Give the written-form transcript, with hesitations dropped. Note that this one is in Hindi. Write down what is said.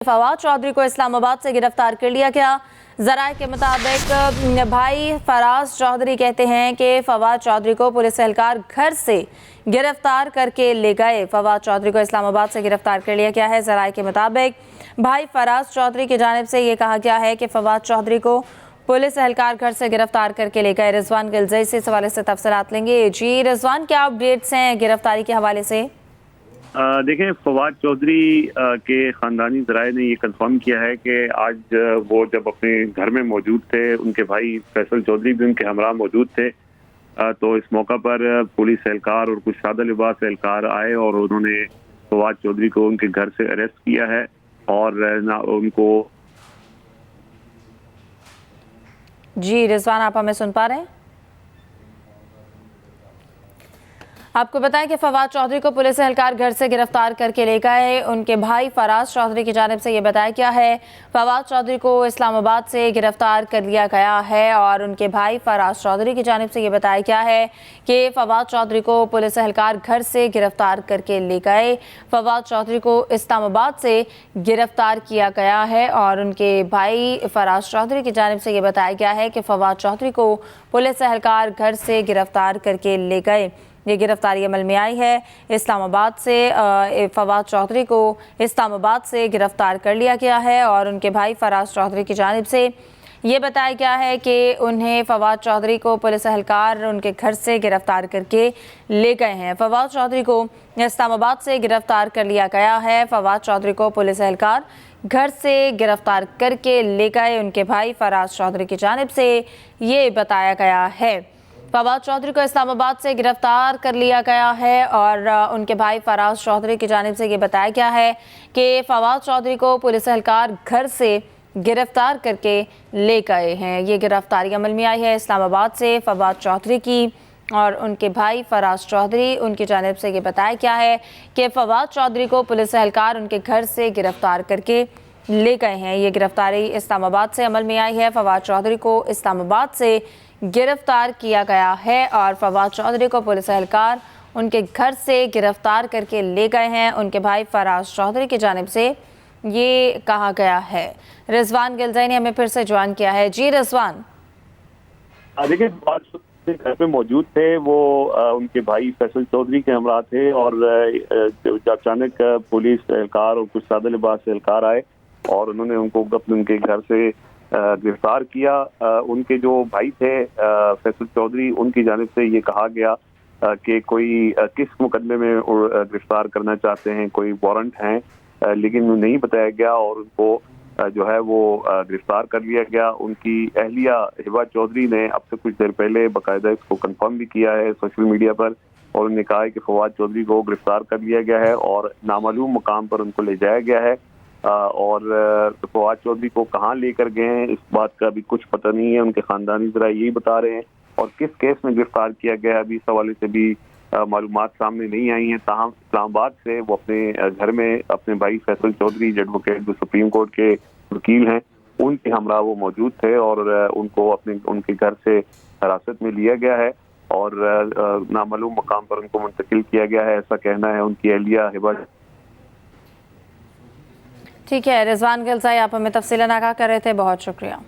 फवाद चौधरी को इस्लामाबाद से गिरफ्तार कर लिया गया। जराये के मुताबिक भाई फराज चौधरी कहते हैं कि फवाद चौधरी को पुलिस एहलकार घर से गिरफ्तार करके ले गए। फवाद चौधरी को इस्लामाबाद से गिरफ्तार कर लिया गया है। जराये के मुताबिक भाई फराज चौधरी की जानिब से ये कहा गया है कि फवाद चौधरी को पुलिस एहलकार घर से गिरफ्तार करके ले गए। रिजवान गिलजई से इस हवाले से तफसीलात लेंगे। जी रिजवान, क्या अपडेट्स हैं गिरफ्तारी के हवाले से? देखें, फवाद चौधरी के ख़ानदानी ज़राए ने ये कंफर्म किया है कि आज वो जब अपने घर में मौजूद थे, उनके भाई फैसल चौधरी भी उनके हमरा मौजूद थे। तो इस मौका पर पुलिस एहलकार और कुछ सादा लिबास एहलकार आए और उन्होंने फवाद चौधरी को उनके घर से अरेस्ट किया है और उनको। जी रिजवान, आप हमें सुन पा रहे हैं? आपको बताएं कि फवाद चौधरी को पुलिस एहलकार घर से गिरफ्तार करके ले गए। उनके भाई फराज चौधरी की जानिब से ये बताया गया है फवाद चौधरी को इस्लामाबाद से गिरफ्तार कर लिया गया है और उनके भाई फराज चौधरी की जानिब से ये बताया गया है कि फवाद चौधरी को पुलिस एहलकार घर से गिरफ्तार करके ले गए। फवाद चौधरी को इस्लामाबाद से गिरफ्तार किया गया है और उनके भाई फराज चौधरी की जानिब से ये बताया गया है कि फवाद चौधरी को पुलिस एहलकार घर से गिरफ्तार करके ले गए। ये गिरफ्तारी अमल में आई है। इस्लामाबाद से फवाद चौधरी को इस्लामाबाद से गिरफ्तार कर लिया गया है और उनके भाई फराज चौधरी की जानिब से ये बताया गया है कि उन्हें फवाद चौधरी को पुलिस एहलकार उनके घर से गिरफ्तार करके ले गए हैं। फवाद चौधरी को इस्लामाबाद से गिरफ्तार कर लिया गया है। फवाद चौधरी को पुलिस एहलकार घर से गिरफ्तार करके ले गए। उनके भाई फराज चौधरी की जानिब से ये बताया गया है। फवाद चौधरी को इस्लामाबाद से गिरफ्तार कर लिया गया है और उनके भाई फराज चौधरी की जानिब से ये बताया गया है कि फवाद चौधरी को पुलिस एहलकार घर से गिरफ्तार करके ले गए हैं। ये गिरफ्तारी अमल में आई है इस्लामाबाद से फवाद चौधरी की और उनके भाई फराज चौधरी। उनकी जानिब से ये बताया गया है कि फवाद चौधरी को पुलिस एहलकार उनके घर से गिरफ्तार करके ले गए हैं। ये गिरफ्तारी इस्लामाबाद से अमल में आई है। फवाद चौधरी को इस्लामाबाद से गिरफ्तार किया गया है और फवाद चौधरी को पुलिस एहलकार उनके घर से गिरफ्तार करके ले गए हैं। उनके भाई फराज चौधरी की जानिब से ये कहा गया है। रिजवान गिलजई ने हमें फिर से ज्वाइन किया है। जी रिजवान, देखिए घर पे मौजूद थे वो उनके भाई फैसल चौधरी के हमरा थे और जब अचानक पुलिस एहलकार और कुछ सादा लिबास एहलकार आए और उन्होंने उनको उनके घर से गिरफ्तार किया। उनके जो भाई थे फैसल चौधरी, उनकी जानिब से ये कहा गया कि कोई किस मुकदमे में गिरफ्तार करना चाहते हैं, कोई वारंट हैं, लेकिन नहीं बताया गया और उनको जो है वो गिरफ्तार कर लिया गया। उनकी अहलिया हिबा चौधरी ने अब से कुछ देर पहले बाकायदा इसको कंफर्म भी किया है सोशल मीडिया पर और उन्होंने कहा है कि फवाद चौधरी को गिरफ्तार कर लिया गया है और नामालूम मुकाम पर उनको ले जाया गया है और फवाद चौधरी को कहाँ लेकर गए हैं इस बात का अभी कुछ पता नहीं है। उनके खानदानी जरा यही बता रहे हैं और किस केस में गिरफ्तार किया गया है अभी इस हवाले से भी मालूमात सामने नहीं आई हैं। ताहम इस्लामाबाद से वो अपने घर में अपने भाई फैसल चौधरी एडवोकेट जो सुप्रीम कोर्ट के वकील हैं, उनके हमरा वो मौजूद थे और उनको उनके घर से हिरासत में लिया गया है और नामालूम मकाम पर उनको मुंतकिल किया गया है, ऐसा कहना है उनकी अहलिया हिबा। ठीक है रिजवान गिलजई, आप हमें तफसीलन आगाह कर रहे थे, बहुत शुक्रिया।